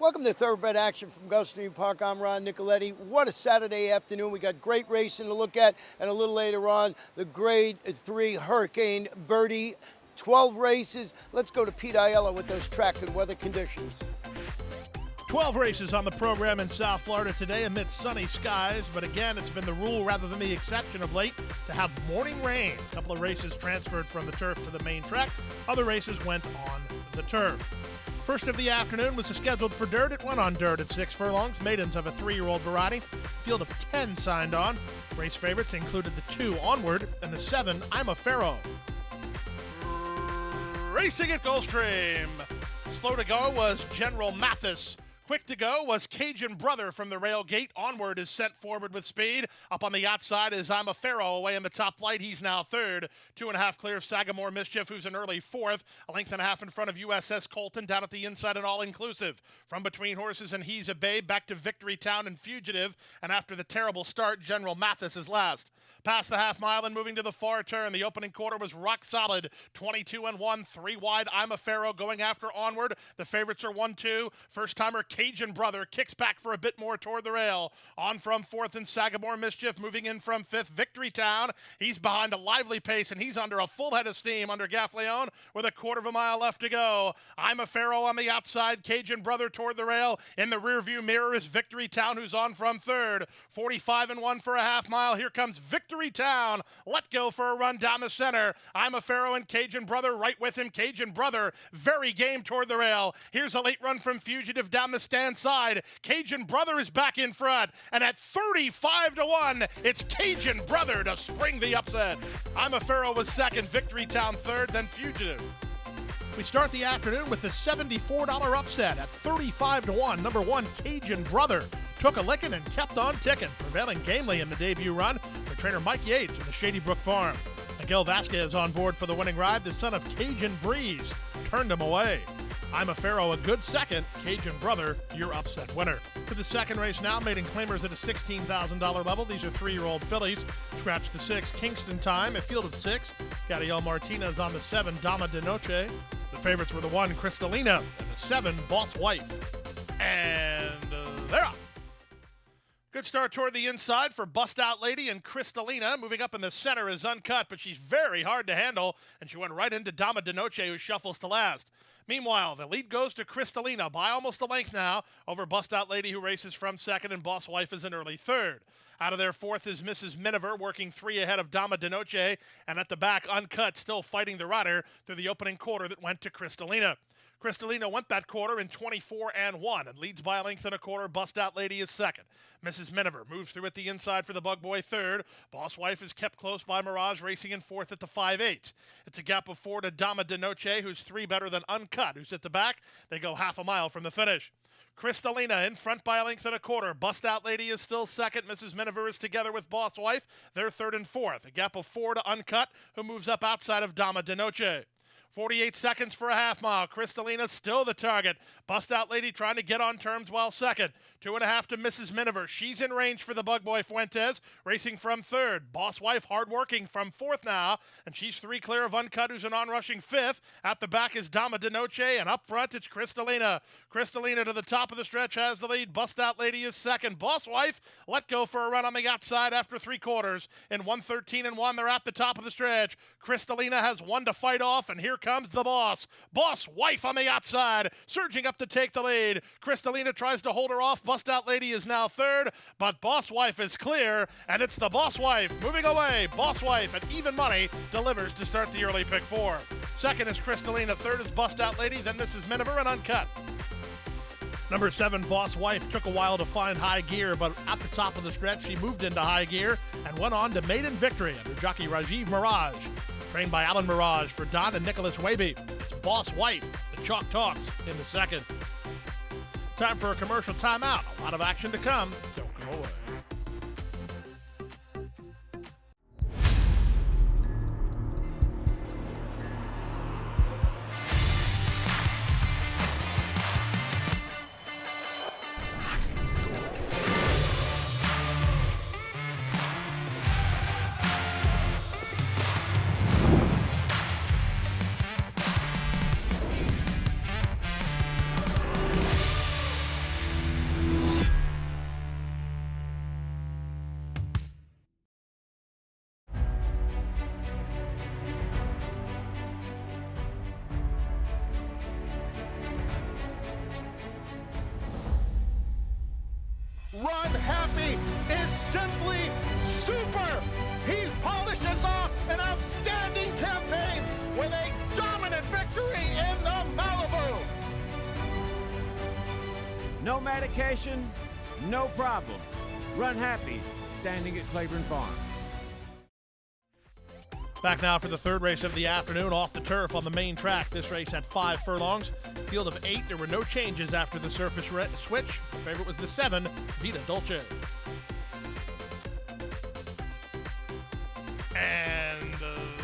Welcome to Thoroughbred Action from Gulfstream Park. I'm Ron Nicoletti. What a Saturday afternoon. We got great racing to look at, and a little later on, the Grade 3 Hurricane Bertie. 12 races. Let's go to Pete Aiello with those track and weather conditions. 12 races on the program in South Florida today amidst sunny skies, but again, it's been the rule rather than the exception of late to have morning rain. A couple of races transferred from the turf to the main track. Other races went on the turf. First of the afternoon was scheduled for dirt. It went on dirt at 6 furlongs. Maidens of a 3-year-old variety. Field of 10 signed on. Race favorites included the 2 Onward and the 7 I'm a Pharaoh. Racing at Gulfstream. Slow to go was General Mathis. Quick to go was Cajun Brother from the rail gate. Onward is sent forward with speed. Up on the outside is I'm a Pharaoh away in the top flight. He's now third. 2.5 clear of Sagamore Mischief, who's an early fourth. A length and a half in front of USS Colton down at the inside and all-inclusive. From between horses and He's a Babe back to Victory Town and Fugitive. And after the terrible start, General Mathis is last. Past the half mile and moving to the far turn. The opening quarter was rock solid. 22-1, 3 wide. I'm a Pharaoh going after Onward. The favorites are 1-2. First timer Cajun Brother kicks back for a bit more toward the rail. On from fourth and Sagamore Mischief moving in from fifth. Victory Town. He's behind a lively pace and he's under a full head of steam under Gaffleon with a quarter of a mile left to go. I'm a Pharaoh on the outside. Cajun Brother toward the rail. In the rearview mirror is Victory Town, who's on from third. 45-1 for a half mile. Here comes Victory Town. Let go for a run down the center. I'm a Pharaoh and Cajun Brother right with him. Cajun Brother very game toward the rail. Here's a late run from Fugitive down the stand side. Cajun Brother is back in front. And at 35-1, it's Cajun Brother to spring the upset. I'm a Pharaoh was second. Victory Town third, then Fugitive. We start the afternoon with the $74 upset at 35-1. Number 1, Cajun Brother took a licking and kept on ticking, prevailing gamely in the debut run for trainer Mike Yates of the Shady Brook Farm. Miguel Vasquez on board for the winning ride. The son of Cajun Breeze turned him away. I'm a Pharaoh a good second. Cajun Brother, your upset winner. To the second race now, Maiden claimers at a $16,000 level. These are 3-year-old fillies. Scratch the 6, Kingston Time, a field of 6. Gadiel Martinez on the 7, Dama de Noche. The favorites were the 1, Crystalina, and the 7, Boss Wife. And they're up. Good start toward the inside for Bust Out Lady and Crystalina. Moving up in the center is Uncut, but she's very hard to handle, and she went right into Dama de Noche, who shuffles to last. Meanwhile, the lead goes to Crystalina by almost a length now over Bust Out Lady, who races from second, and Boss Wife is an early third. Out of their fourth is Mrs. Miniver, working 3 ahead of Dama de Noche, and at the back, Uncut, still fighting the rider through the opening quarter that went to Crystalina. Crystalina went that quarter in 24-1 and leads by a length and a quarter. Bust Out Lady is second. Mrs. Miniver moves through at the inside for the Bug Boy third. Boss Wife is kept close by Mirage, racing in fourth at the 5-8. It's a gap of 4 to Dama de Noche, who's 3 better than Uncut, who's at the back. They go half a mile from the finish. Crystalina in front by a length and a quarter. Bust Out Lady is still second. Mrs. Miniver is together with Boss Wife. They're third and fourth. A gap of 4 to Uncut, who moves up outside of Dama de Noche. 48 seconds for a half mile. Crystalina still the target. Bust Out Lady trying to get on terms while second. 2.5 to Mrs. Miniver. She's in range for the Bug Boy Fuentes, racing from third. Boss Wife hard-working from fourth now, and she's 3 clear of Uncut, who's an on-rushing fifth. At the back is Dama de Noche, and up front it's Crystalina. Crystalina to the top of the stretch has the lead. Bust Out Lady is second. Boss Wife let go for a run on the outside after 3 quarters. In 1:13-1, they're at the top of the stretch. Crystalina has 1 to fight off, and here comes the boss. Boss Wife on the outside, surging up to take the lead. Crystalina tries to hold her off. Bust Out Lady is now third, but Boss Wife is clear, and it's the Boss Wife moving away. Boss Wife at even money delivers to start the early pick 4. Second is Crystalina, third is Bust Out Lady, then this is Miniver and Uncut. Number 7, Boss Wife, took a while to find high gear, but at the top of the stretch, she moved into high gear and went on to Maiden victory under jockey Rajiv Mirage. Trained by Alan Mirage for Don and Nicholas Waby. It's Boss Wife, the Chalk Talks, in the second. Time for a commercial timeout. A lot of action to come. Don't go away. Happy is simply super. He polishes off an outstanding campaign with a dominant victory in the Malibu. No medication, no problem. Run Happy, standing at Claiborne Farm. Back now for the third race of the afternoon off the turf on the main track. This race had 5 furlongs. Field of 8. There were no changes after the surface switch. The favorite was the 7, Vita Dolce. And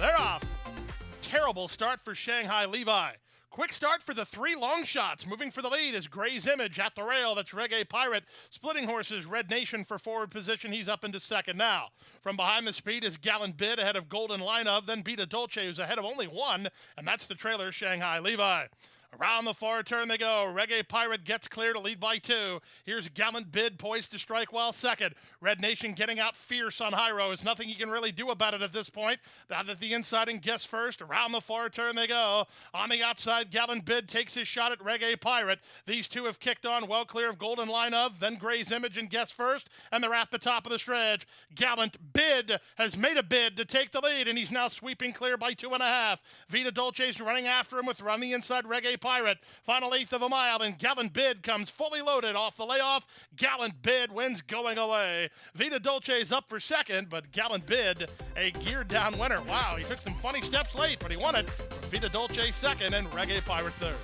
they're off. Terrible start for Shanghai Levi. Quick start for the 3 long shots. Moving for the lead is Gray's Image at the rail. That's Reggae Pirate. Splitting horses, Red Nation for forward position. He's up into second now. From behind the speed is Gallant Bid ahead of Golden Line of, then Vita Dolce, who's ahead of only 1, and that's the trailer, Shanghai Levi. Around the far turn they go. Reggae Pirate gets clear to lead by 2. Here's Gallant Bid poised to strike while second. Red Nation getting out fierce on high row. There's nothing he can really do about it at this point. Out at the inside and guess first. Around the far turn they go. On the outside, Gallant Bid takes his shot at Reggae Pirate. These two have kicked on well clear of Golden Line of, then Gray's Image and guess first, and they're at the top of the stretch. Gallant Bid has made a bid to take the lead, and he's now sweeping clear by 2.5. Vita Dolce's running after him with run the inside Reggae Pirate. Final 1/8 of a mile, and Gallant Bid comes fully loaded off the layoff. Gallant Bid wins going away. Vita Dolce's up for second, but Gallant Bid, a geared down winner. Wow, he took some funny steps late, but he won it. Vita Dolce second and Reggae Pirate third.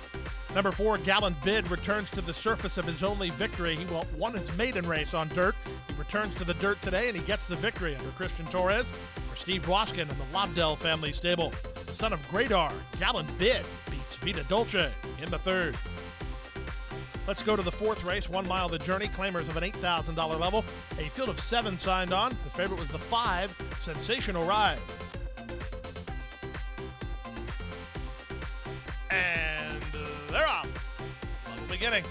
Number 4, Gallant Bid returns to the surface of his only victory. He won his maiden race on dirt. He returns to the dirt today, and he gets the victory under Christian Torres for Steve Dwoskin and the Lobdell family stable. The son of Gradar, Gallant Bid beats Vita Dolce in the third. Let's go to the 4th race, 1 mile the journey, claimers of an $8,000 level. A field of 7 signed on. The favorite was the 5, Sensational Ride. And they're off. Level beginning.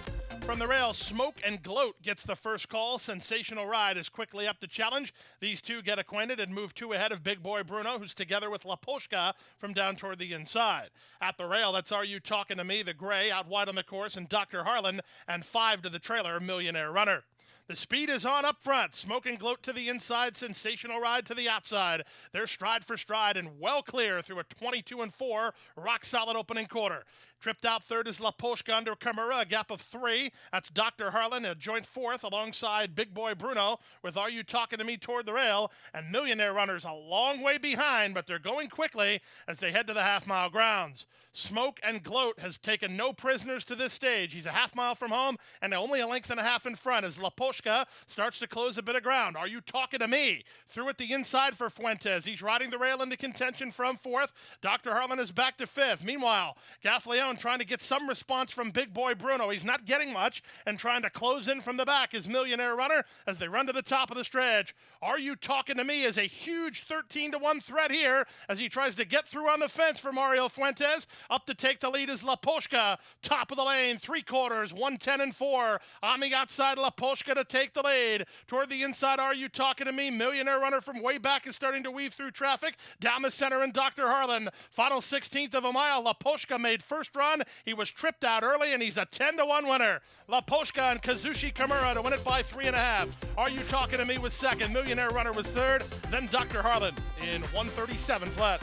From the rail, Smoke and Gloat gets the first call. Sensational Ride is quickly up to challenge. These two get acquainted and move 2 ahead of Big Boy Bruno, who's together with La Poshka from down toward the inside. At the rail, that's Are You Talking to Me, the gray, out wide on the course, and Dr. Harlan, and 5 to the trailer, Millionaire Runner. The speed is on up front. Smoke and Gloat to the inside, Sensational Ride to the outside. They're stride for stride and well clear through a 22-4 rock-solid opening quarter. Tripped out third is La Poshka under Camara, a gap of 3. That's Dr. Harlan, a joint 4th alongside Big Boy Bruno with Are You Talking to Me toward the rail, and Millionaire Runner's a long way behind, but they're going quickly as they head to the half-mile grounds. Smoke and Gloat has taken no prisoners to this stage. He's a half mile from home and only a length and a half in front as La Poshka starts to close a bit of ground. Are You Talking to Me? Through at the inside for Fuentes. He's riding the rail into contention from 4th. Dr. Harlan is back to 5th. Meanwhile, Gaffleon trying to get some response from Big Boy Bruno. He's not getting much and trying to close in from the back is Millionaire Runner as they run to the top of the stretch. Are You Talking to Me is a huge 13-1 threat here as he tries to get through on the fence for Mario Fuentes. Up to take the lead is La Poshka. Top of the lane, 3/4, 110-4. On the outside, La Poshka to take the lead. Toward the inside, Are You Talking to Me? Millionaire Runner from way back is starting to weave through traffic. Down the center and Dr. Harlan. Final 16th of a mile. La Poshka made first run. He was tripped out early, and he's a 10-1 winner. La Poshka and Kazushi Kimura to win it by 3.5. Are You Talking to Me was second. Millionaire Runner was third. Then Dr. Harlan in 137 flat.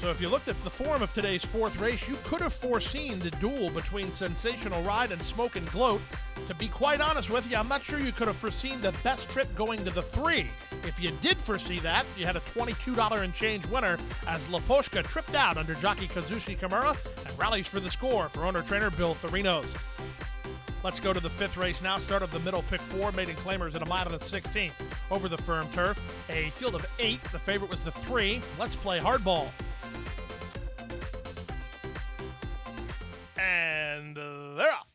So if you looked at the form of today's 4th race, you could have foreseen the duel between Sensational Ride and Smoke and Gloat. To be quite honest with you, I'm not sure you could have foreseen the best trip going to the 3. If you did foresee that, you had a $22 and change winner as La Poshka tripped out under jockey Kazushi Kimura and rallies for the score for owner-trainer Bill Therinos. Let's go to the 5th race now. Start of the middle, pick 4, maiden claimers at a mile and a 16th over the firm turf. A field of 8. The favorite was the 3. Let's Play Hardball. And they're off.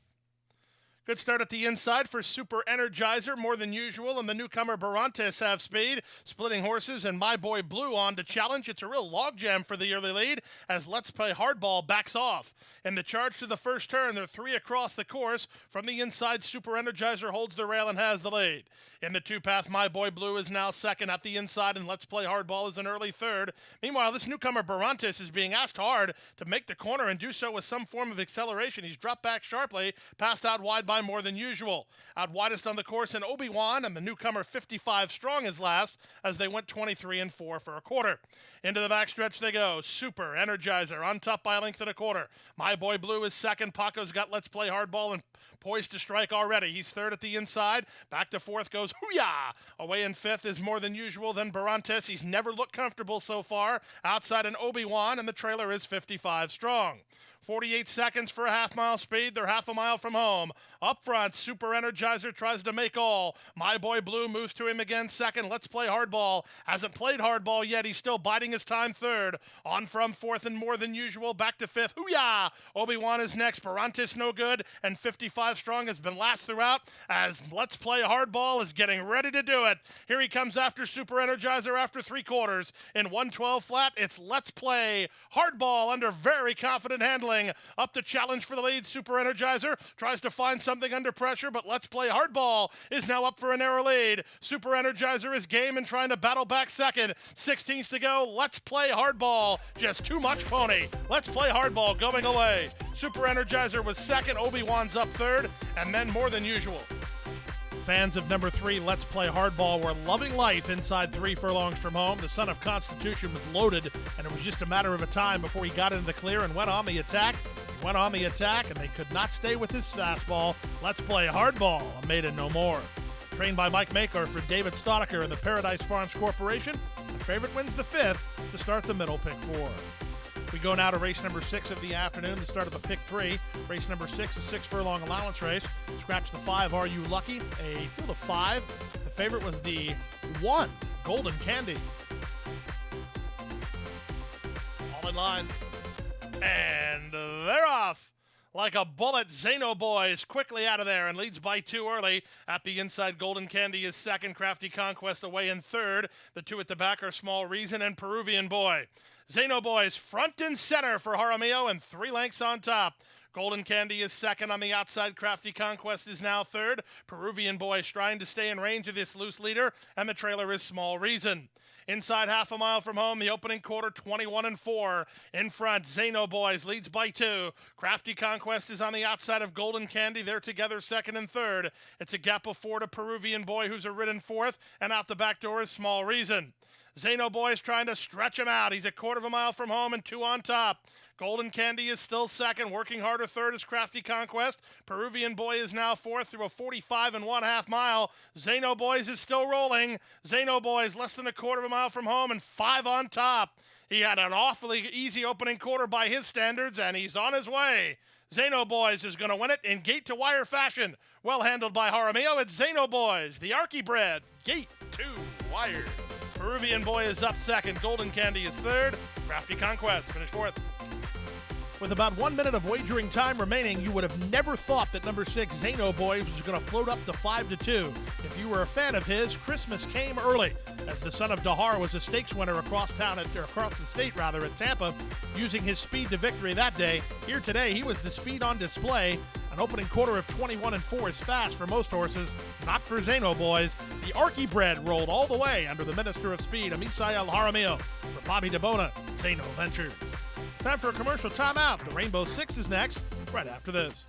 Good start at the inside for Super Energizer, more than usual, and the newcomer Barantes have speed. Splitting horses and My Boy Blue on to challenge. It's a real logjam for the early lead as Let's Play Hardball backs off. In the charge to the first turn, they're 3 across the course. From the inside, Super Energizer holds the rail and has the lead. In the 2-path, My Boy Blue is now second at the inside, and Let's Play Hardball is an early third. Meanwhile, this newcomer Barantes is being asked hard to make the corner and do so with some form of acceleration. He's dropped back sharply, passed out wide by more than usual. Out widest on the course in Obi-Wan, and the newcomer 55 strong is last as they went 23-4 for a quarter. Into the backstretch they go. Super Energizer on top by a length and a quarter. My Boy Blue is second. Paco's got Let's Play Hardball and poised to strike already. He's third at the inside. Back to fourth goes Hooyah! Away in fifth is More Than Usual, then Barantes. He's never looked comfortable so far. Outside an Obi-Wan, and the trailer is 55 strong. 48 seconds for a half-mile speed. They're half a mile from home. Up front, Super Energizer tries to make all. My Boy Blue moves to him again second. Let's Play Hardball. Hasn't played hardball yet. He's still biding his time third. On from fourth and More Than Usual. Back to fifth. Hooyah! Obi-Wan is next. Barantis no good. And 55 strong has been last throughout as Let's Play Hardball is getting ready to do it. Here he comes after Super Energizer after three quarters. In 112 flat, it's Let's Play Hardball under very confident handling. Up to challenge for the lead. Super Energizer tries to find something under pressure, but Let's Play Hardball is now up for a narrow lead. Super Energizer is game and trying to battle back second. 16th to go. Let's Play Hardball. Just too much pony. Let's Play Hardball going away. Super Energizer was second. Obi-Wan's up third, and then More Than Usual. Fans of number 3, Let's Play Hardball, were loving life inside 3 furlongs from home. The son of Constitution was loaded, and it was just a matter of a time before he got into the clear and went on the attack. And they could not stay with his fastball. Let's Play Hardball, a Maiden no more. Trained by Mike Maker for David Stoddicker and the Paradise Farms Corporation, the favorite wins the 5th to start the middle pick 4. We go now to race number 6 of the afternoon, the start of the pick 3. Race number 6, a 6-furlong allowance race. Scratch the 5, Are You Lucky? A field of 5. The favorite was the 1, Golden Candy. All in line. And they're off. Like a bullet, Zano Boys quickly out of there and leads by 2 early. At the inside, Golden Candy is second. Crafty Conquest away in third. The 2 at the back are Small Reason and Peruvian Boy. Zano Boys front and center for Jaramillo and 3 lengths on top. Golden Candy is second on the outside. Crafty Conquest is now third. Peruvian Boy trying to stay in range of this loose leader, and the trailer is Small Reason. Inside half a mile from home, the opening quarter, 21-4. In front, Zano Boys leads by 2. Crafty Conquest is on the outside of Golden Candy. They're together second and third. It's a gap of 4 to Peruvian Boy, who's a ridden fourth, and out the back door is Small Reason. Zano Boy is trying to stretch him out. He's a quarter of a mile from home and 2 on top. Golden Candy is still second. Working harder third is Crafty Conquest. Peruvian Boy is now fourth through a 45 1/2 mile. Zano Boys is still rolling. Zano Boys less than a quarter of a mile from home and 5 on top. He had an awfully easy opening quarter by his standards, and he's on his way. Zano Boys is going to win it in gate-to-wire fashion. Well handled by Jaramillo. It's Zano Boys, the Archie-bred, gate-to-wire. Peruvian Boy is up second. Golden Candy is third. Crafty Conquest finished fourth. With about 1 minute of wagering time remaining, you would have never thought that number 6, Zano Boy, was going to float up to 5-2. If you were a fan of his, Christmas came early, as the son of Dahar was a stakes winner across the state at Tampa, using his speed to victory that day. Here today, he was the speed on display. An opening quarter of 21-4 is fast for most horses, not for Zano Boys. The Archie-bred rolled all the way under the Minister of Speed, Amisael Jaramillo. For Bobby DeBona, Zano Ventures. Time for a commercial timeout. The Rainbow Six is next, right after this.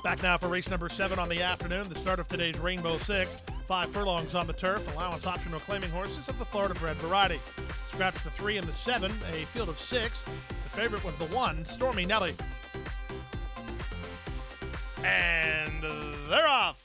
Back now for race number 7 on the afternoon, the start of today's Rainbow Six. 5 furlongs on the turf, allowance optional claiming horses of the Florida-bred variety. Scratch the 3 and the 7, a field of 6. The favorite was the 1, Stormy Nelly. And they're off.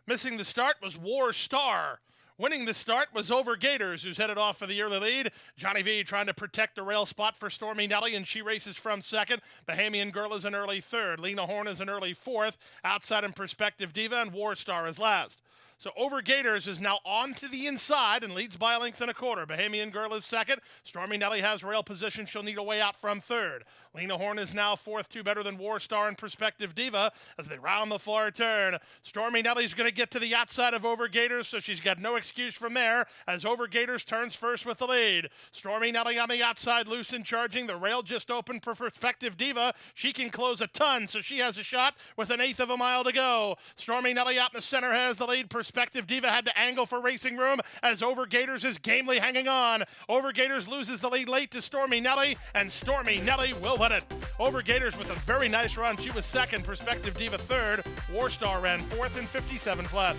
Missing the start was War Star. Winning the start was Over Gators, who's headed off for the early lead. Johnny V trying to protect the rail spot for Stormy Nelly, and she races from second. Bahamian Girl is an early third. Lena Horne is an early fourth. Outside and Perspective Diva, and War Star is last. So Over Gators is now on to the inside and leads by a length and a quarter. Bahamian Girl is second. Stormy Nelly has rail position. She'll need a way out from third. Lena Horne is now fourth, two better than War Star and Perspective Diva as they round the far turn. Stormy Nelly's going to get to the outside of Over Gators, so she's got no excuse from there as Over Gators turns first with the lead. Stormy Nelly on the outside, loose and charging. The rail just opened for Perspective Diva. She can close a ton, so she has a shot with an eighth of a mile to go. Stormy Nelly out in the center has the lead. Perspective Diva had to angle for racing room as Over Gators is gamely hanging on. Over Gators loses the lead late to Stormy Nelly, and Stormy Nelly will win it. Over Gators with a very nice run. She was second, Perspective Diva third. War Star ran fourth in 57 flat.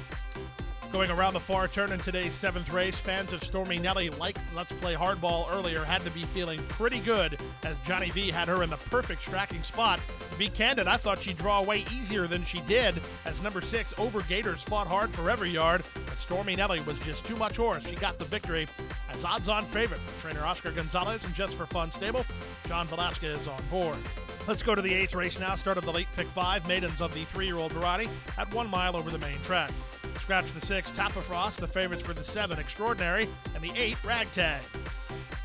Going around the far turn in today's seventh race, fans of Stormy Nelly, like Let's Play Hardball earlier, had to be feeling pretty good as Johnny V had her in the perfect tracking spot. To be candid, I thought she'd draw away easier than she did as number 6, Over Gators, fought hard for every yard, but Stormy Nelly was just too much horse. She got the victory as odds-on favorite. Trainer Oscar Gonzalez and Just for Fun stable, John Velasquez on board. Let's go to the 8th race now. Start of the late pick 5, Maidens of the 3-year-old variety at 1 mile over the main track. Scratch the 6, Tappa Frost, the favorites for the 7, Extraordinary, and the 8, Ragtag.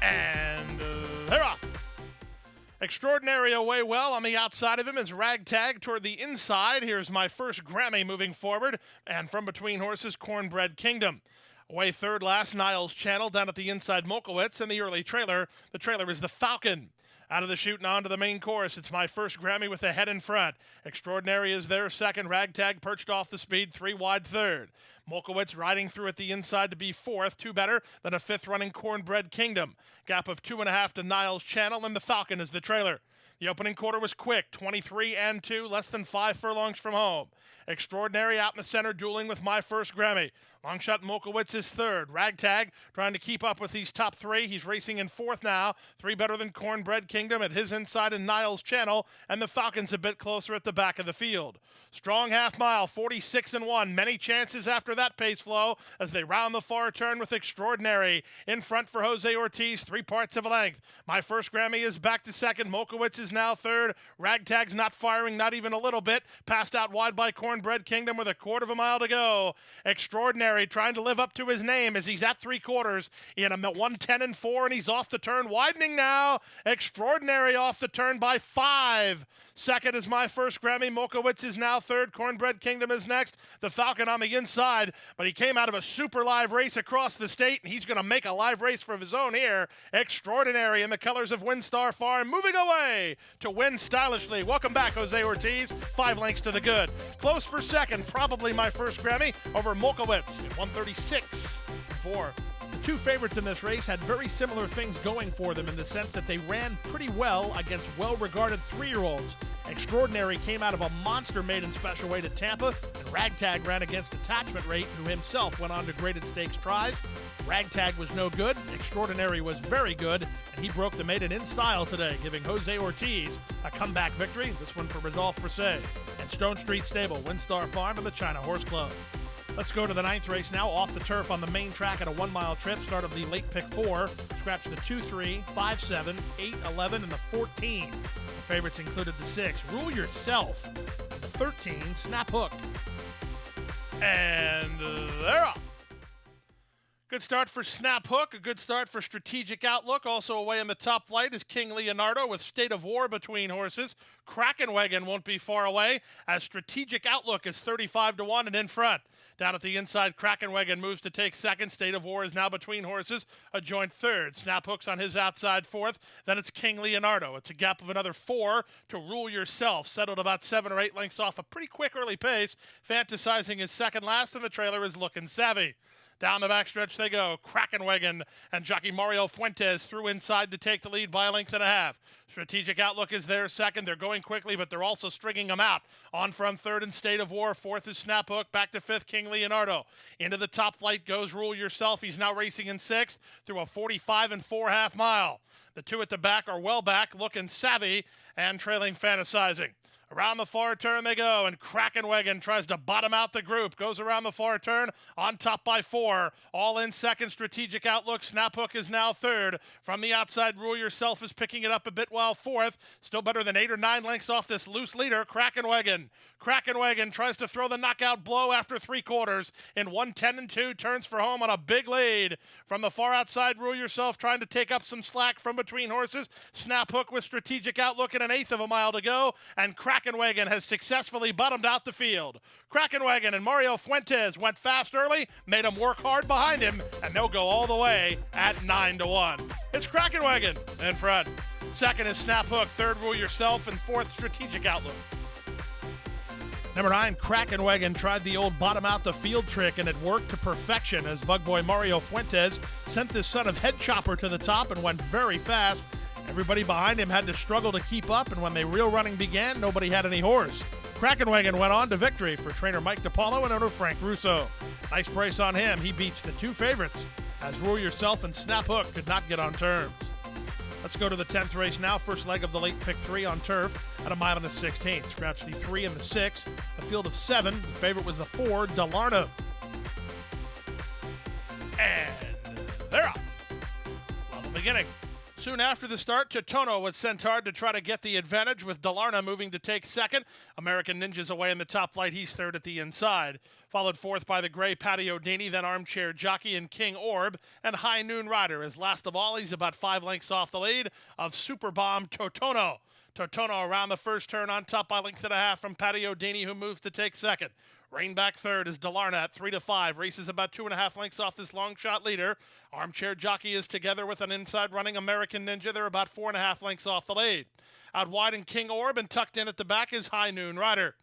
And they're off. Extraordinary away well on the outside of him is Ragtag toward the inside. Here's My First Grammy moving forward, and from between horses, Cornbread Kingdom. Away third last, Niles Channel down at the inside, Molkowitz, and the early trailer. The trailer is the Falcon. Out of the chute and on to the main course, it's My First Grammy with the head in front. Extraordinary is there second. Ragtag perched off the speed, 3 wide third. Molkowitz riding through at the inside to be fourth, 2 better than a 5th running Cornbread Kingdom. Gap of 2.5 to Niles Channel, and the Falcon is the trailer. The opening quarter was quick, 23 and 2, less than 5 furlongs from home. Extraordinary out in the center, dueling with My First Grammy. Longshot Molkowitz is third. Ragtag trying to keep up with these top 3. He's racing in fourth now. 3 better than Cornbread Kingdom at his inside in Niles Channel, and the Falcon's a bit closer at the back of the field. Strong half mile, 46 and 1. Many chances after that pace flow as they round the far turn with Extraordinary. In front for Jose Ortiz, 3 parts of a length. My First Grammy is back to second. Molkowitz is now third. Ragtag's not firing, not even a little bit. Passed out wide by Cornbread Kingdom with a quarter of a mile to go. Extraordinary trying to live up to his name as he's at 3/4 in a 110 and 4, and he's off the turn, widening now. Extraordinary off the turn by 5. Second is My First Grammy. Molkowitz is now third. Cornbread Kingdom is next. The Falcon on the inside, but he came out of a super live race across the state, and he's going to make a live race for his own here. Extraordinary in the colors of Windstar Farm, moving away to win stylishly. Welcome back, Jose Ortiz. 5 lengths to the good. Close for second, probably My First Grammy over Molkowitz at 136.4. The 2 favorites in this race had very similar things going for them in the sense that they ran pretty well against well-regarded 3-year-olds. Extraordinary came out of a monster maiden special weight at Tampa, and Ragtag ran against Attachment Rate, who himself went on to graded stakes tries. Ragtag was no good, Extraordinary was very good, and he broke the maiden in style today, giving Jose Ortiz a comeback victory, this one for Rodolphe Brisset. And Stone Street Stable, Windstar Farm, and the China Horse Club. Let's go to the 9th race now, off the turf on the main track at a 1-mile trip. Start of the late pick 4. Scratch the 2-3, 5-7, 8-11, and the 14. The favorites included the 6, Rule Yourself, and the 13, Snap Hook. And they're off. Good start for Snap Hook, a good start for Strategic Outlook. Also away in the top flight is King Leonardo with State of War between horses. Krakenwagon won't be far away as Strategic Outlook is 35 to 1 and in front. Down at the inside, Krakenwagon moves to take second. State of War is now between horses, a joint third. Snap Hook's on his outside fourth. Then it's King Leonardo. It's a gap of another 4 to Rule Yourself. Settled about 7 or 8 lengths off a pretty quick early pace. Fantasizing is second last, and the trailer is Looking Savvy. Down the backstretch they go. Krakenwagon and jockey Mario Fuentes through inside to take the lead by a length and a half. Strategic Outlook is there second. They're going quickly, but they're also stringing them out. On from third in State of War. Fourth is Snap Hook. Back to fifth, King Leonardo. Into the top flight goes Rule Yourself. He's now racing in sixth through a 45 and 4 half mile. The 2 at the back are well back, Looking Savvy and trailing Fantasizing. Around the far turn they go, and Krakenwagen tries to bottom out the group. Goes around the far turn, on top by 4. All in second, Strategic Outlook. Snaphook is now third. From the outside, Rule Yourself is picking it up a bit while fourth. Still better than 8 or 9 lengths off this loose leader, Krakenwagen. Krakenwagen tries to throw the knockout blow after 3/4. In 1:10-2, turns for home on a big lead. From the far outside, Rule Yourself trying to take up some slack from between horses. Snaphook with Strategic Outlook and 1/8 of a mile to go, and Krakenwagen has successfully bottomed out the field. Krakenwagen and Mario Fuentes went fast early, made him work hard behind him, and they'll go all the way at 9-1. It's Krakenwagen in front. Second is Snaphook, third Rule Yourself, and fourth Strategic Outlook. Number 9, Krakenwagen tried the old bottom out the field trick, and it worked to perfection as Bugboy Mario Fuentes sent this son of Head Chopper to the top and went very fast. Everybody behind him had to struggle to keep up, and when the real running began, nobody had any horse. Krakenwagen went on to victory for trainer Mike DiPaolo and owner Frank Russo. Nice brace on him. He beats the 2 favorites, as Rule Yourself and Snaphook could not get on terms. Let's go to the 10th race now. First leg of the late pick 3 on turf at 1 1/16. Scratch the 3 and the 6. A field of 7. The favorite was the 4, Delarno. And they're up. Level beginning. Soon after the start, Totono was sent hard to try to get the advantage, with Delarna moving to take second. American Ninja's away in the top flight. He's third at the inside. Followed fourth by the gray Patio Dini, then Armchair Jockey and King Orb, and High Noon Rider. As last of all, he's about 5 lengths off the lead of Super Bomb Totono. Totono around the first turn, on top by 1.5 from Patio Dini, who moves to take second. Rainback third is Delarna at 3-5. Races about 2.5 lengths off this long shot leader. Armchair Jockey is together with an inside running American Ninja. They're about 4.5 lengths off the lead. Out wide in King Orb, and tucked in at the back is High Noon Rider.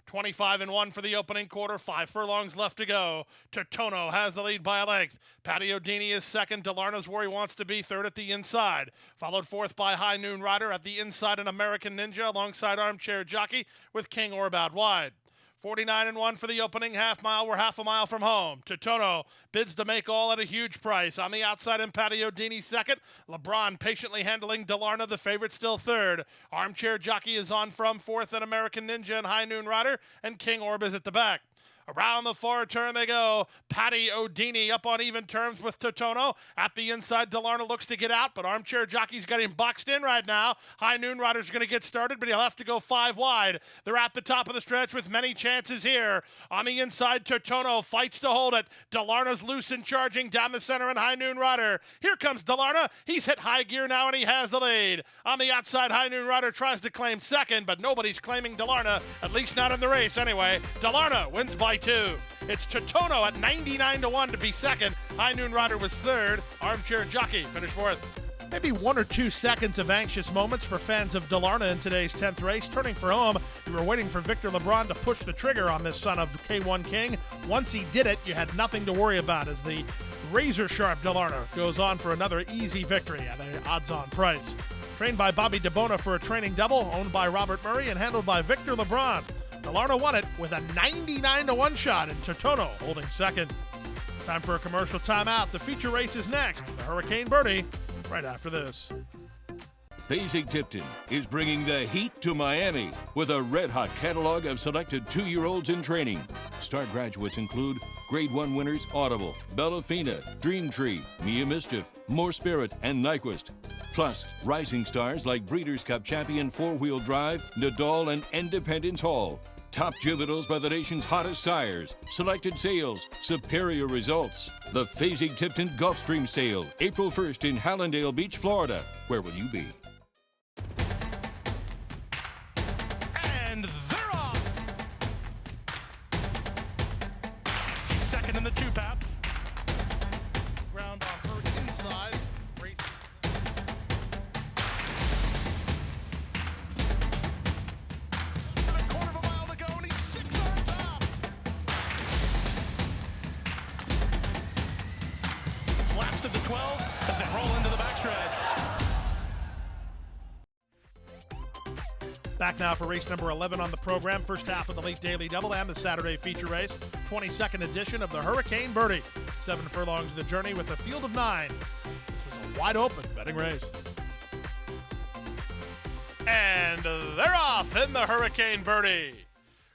25-1 for the opening quarter, 5 furlongs left to go. Totono has the lead by a length. Patio Dini is second. Delarna's where he wants to be, third at the inside. Followed fourth by High Noon Rider. At the inside, an American Ninja alongside Armchair Jockey with King Orb out wide. 49-1 for the opening half mile. We're half a mile from home. Totono bids to make all at a huge price. On the outside in Patio Dini second. LeBron patiently handling Delarna, the favorite, still third. Armchair Jockey is on from fourth, and American Ninja and High Noon Rider, and King Orb is at the back. Around the far turn they go. Patty O'Dini up on even terms with Totono. At the inside, Delarna looks to get out, but Armchair Jockey's got him boxed in right now. High Noon Rider's going to get started, but he'll have to go 5 wide. They're at the top of the stretch with many chances here. On the inside, Totono fights to hold it. Delarna's loose and charging down the center, and High Noon Rider. Here comes Delarna. He's hit high gear now, and he has the lead. On the outside, High Noon Rider tries to claim second, but nobody's claiming Delarna, at least not in the race anyway. Delarna wins by 2. It's Totono at 99-1 to be second. High Noon Rider was third. Armchair Jockey finished fourth. Maybe 1 or 2 seconds of anxious moments for fans of Delarna in today's 10th race. Turning for home, you were waiting for Victor LeBron to push the trigger on this son of K1 King. Once he did it, you had nothing to worry about as the razor-sharp Delarna goes on for another easy victory at an odds-on price. Trained by Bobby DeBona for a training double, owned by Robert Murray and handled by Victor LeBron. Delarna won it with a 99-1 shot, and Totono holding second. Time for a commercial timeout. The feature race is next. The Hurricane Bertie, right after this. Fasig-Tipton is bringing the heat to Miami with a red-hot catalog of selected 2-year-olds in training. Star graduates include Grade 1 winners Audible, Bellafina, Dreamtree, Mia Mischief, More Spirit, and Nyquist. Plus, rising stars like Breeders' Cup champion 4-wheel drive, Nadal, and Independence Hall. Top juveniles by the nation's hottest sires. Selected sales, superior results. The Fasig-Tipton Gulfstream sale, April 1st in Hallandale Beach, Florida. Where will you be? And they're off. Second in the 2-path. Ground on her inside. Race. A quarter of a mile to go, and he's 6 on top. It's last of the 12 as they roll into the backstretch. Back now for race number 11 on the program. First half of the late daily double and the Saturday feature race. 22nd edition of the Hurricane Bertie. 7 furlongs of the journey with a field of 9. This was a wide open betting race. And they're off in the Hurricane Bertie.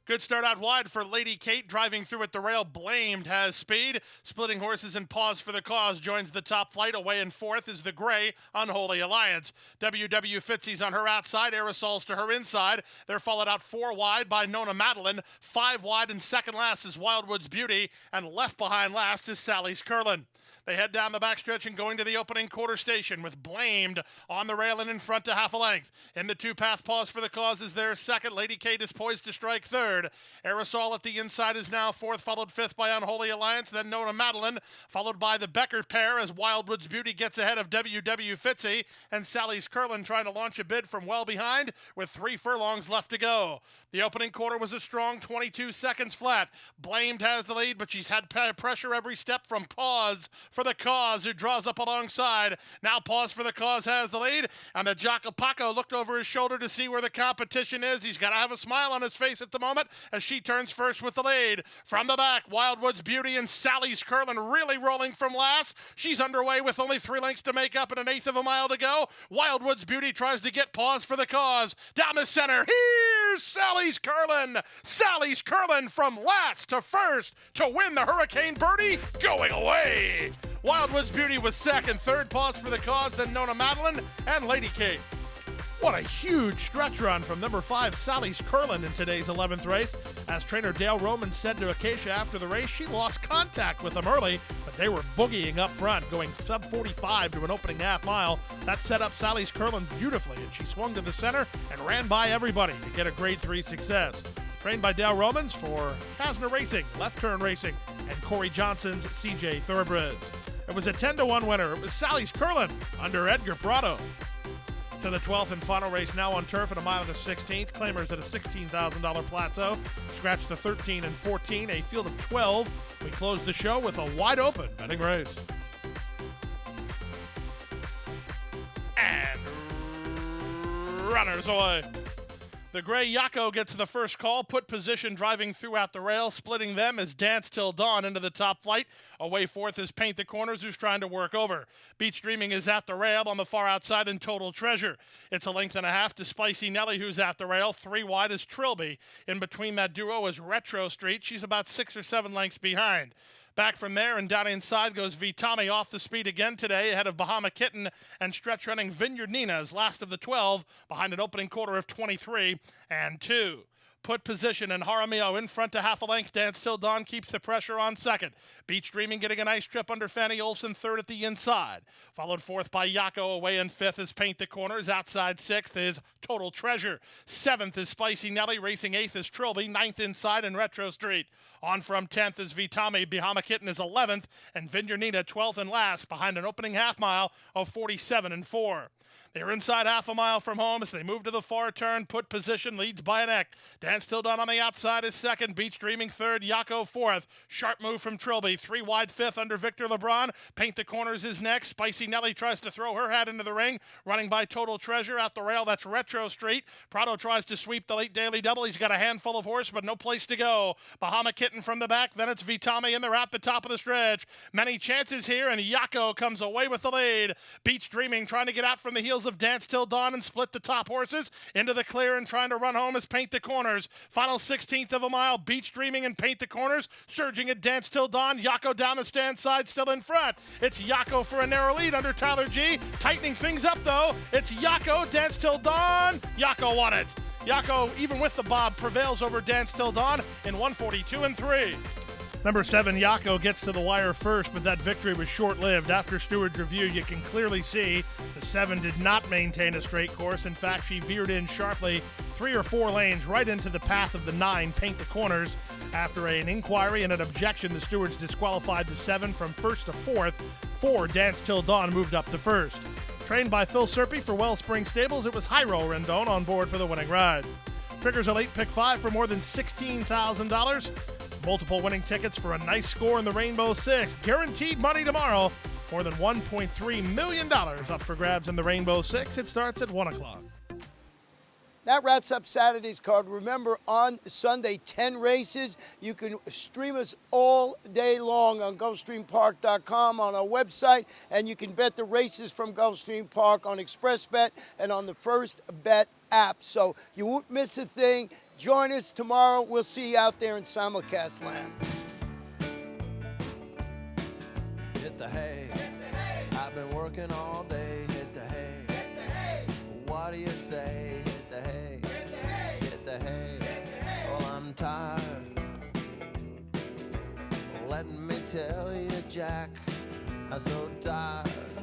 Good start out wide for Lady Kate, driving through at the rail. Blamed has speed. Splitting horses and Pause for the Cause joins the top flight. Away in fourth is the gray Unholy Alliance. WW Fitzy's on her outside. Aerosols to her inside. They're followed out 4 wide by Nona Madeline. 5 wide and second last is Wildwood's Beauty. And left behind last is Sally's Curlin. They head down the backstretch and going to the opening quarter station with Blamed on the rail and in front to half a length. In the two-path, Pause for the Cause is their second. Lady Kate is poised to strike third. Aerosol at the inside is now fourth, followed fifth by Unholy Alliance, then Nona Madeline, followed by the Becker pair as Wildwood's Beauty gets ahead of WW Fitzy, and Sally's Curlin trying to launch a bid from well behind with 3 furlongs left to go. The opening quarter was a strong 22 seconds flat. Blamed has the lead, but she's had pressure every step from Pause for the Cause, who draws up alongside. Now Pause for the Cause has the lead, and the Jockey Paco looked over his shoulder to see where the competition is. He's got to have a smile on his face at the moment as she turns first with the lead. From the back, Wildwood's Beauty and Sally's Curlin really rolling from last. She's underway with only 3 lengths to make up and an eighth of a mile to go. Wildwood's Beauty tries to get Pause for the Cause. Down the center, here's Sally's Curlin. Sally's Curlin from last to first to win the Hurricane Bertie, going away. Wildwood's Beauty was second, third Pause for the Cause, then Nona Madeline and Lady Kate. What a huge stretch run from number 5, Sally's Curlin, in today's 11th race. As trainer Dale Roman said to Acacia after the race, she lost contact with them early, but they were boogieing up front, going sub 45 to an opening half mile. That set up Sally's Curlin beautifully, and she swung to the center and ran by everybody to get a grade 3 success. Trained by Dale Romans for Hasner Racing, Left Turn Racing, and Corey Johnson's CJ Thoroughbreds. It was a 10-1 winner. It was Sally's Curlin under Edgar Prado. To the 12th and final race now on turf at a mile and a 16th. Claimers at a $16,000 plateau. Scratch the 13 and 14, a field of 12. We close the show with a wide open betting race. And runners away. The gray Yako gets the first call, put position driving throughout the rail. Splitting them is Dance Till Dawn into the top flight. Away fourth is Paint the Corners, who's trying to work over. Beach Dreaming is at the rail on the far outside in Total Treasure. It's a length and a half to Spicy Nelly, who's at the rail. 3 wide is Trilby. In between that duo is Retro Street. She's about 6 or 7 lengths behind. Back from there and down inside goes Vitami off the speed again today, ahead of Bahama Kitten and stretch running Vineyard Nina's last of the 12, behind an opening quarter of 23 and 2. Put position and Jaramillo in front to half a length. Dance Till Dawn keeps the pressure on second. Beach Dreaming getting a nice trip under Fanny Olson, third at the inside. Followed fourth by Yako. Away in fifth is Paint the Corners. Outside sixth is Total Treasure. Seventh is Spicy Nelly. Racing eighth is Trilby. Ninth inside in Retro Street. On from 10th is Vitami. Bahama Kitten is 11th. And Vineyard Nina 12th and last behind an opening half mile of 47 and 4. They're inside half a mile from home as they move to the far turn. Put position leads by an neck. Dance Till Dawn on the outside is second. Beach Dreaming third. Yako fourth. Sharp move from Trilby. 3 wide fifth under Victor LeBron. Paint the Corners is next. Spicy Nelly tries to throw her hat into the ring. Running by Total Treasure at the rail. That's Retro Street. Prado tries to sweep the late daily double. He's got a handful of horse, but no place to go. Bahama Kitten from the back. Then it's Vitami in the wrap at top of the stretch. Many chances here, and Yako comes away with the lead. Beach Dreaming trying to get out from the heels of Dance Till Dawn and split the top horses into the clear, and trying to run home is Paint the Corners. Final 16th of a mile. Beach Dreaming and Paint the Corners surging at Dance Till Dawn. Yako down the stand side, still in front. It's Yako for a narrow lead under Tyler G. Tightening things up though. It's Yako, Dance Till Dawn. Yako won it. Yako, even with the bob, prevails over Dance Till Dawn in 142 and 3. Number 7, Yako, gets to the wire first, but that victory was short-lived. After Stewart's review, you can clearly see the 7 did not maintain a straight course. In fact, she veered in sharply 3 or 4 lanes right into the path of the 9, Paint the Corners. After an inquiry and an objection, the stewards disqualified the 7 from first to fourth. 4, Dance Till Dawn, moved up to first. Trained by Phil Serpy for Wellspring Stables, it was Jairo Rendon on board for the winning ride. Triggers a late pick 5 for more than $16,000. Multiple winning tickets for a nice score in the Rainbow Six. Guaranteed money tomorrow. More than $1.3 million up for grabs in the Rainbow Six. It starts at 1 o'clock. That wraps up Saturday's card. Remember, on Sunday, 10 races. You can stream us all day long on GulfstreamPark.com, on our website, and you can bet the races from Gulfstream Park on ExpressBet and on the First Bet app. So you won't miss a thing. Join us tomorrow. We'll see you out there in simulcast land. Hit the hay. I've been working all day. Hit the hay. What do you say? Hit the hay. Hit the hay. Well, I'm tired. Let me tell you, Jack, I'm so tired.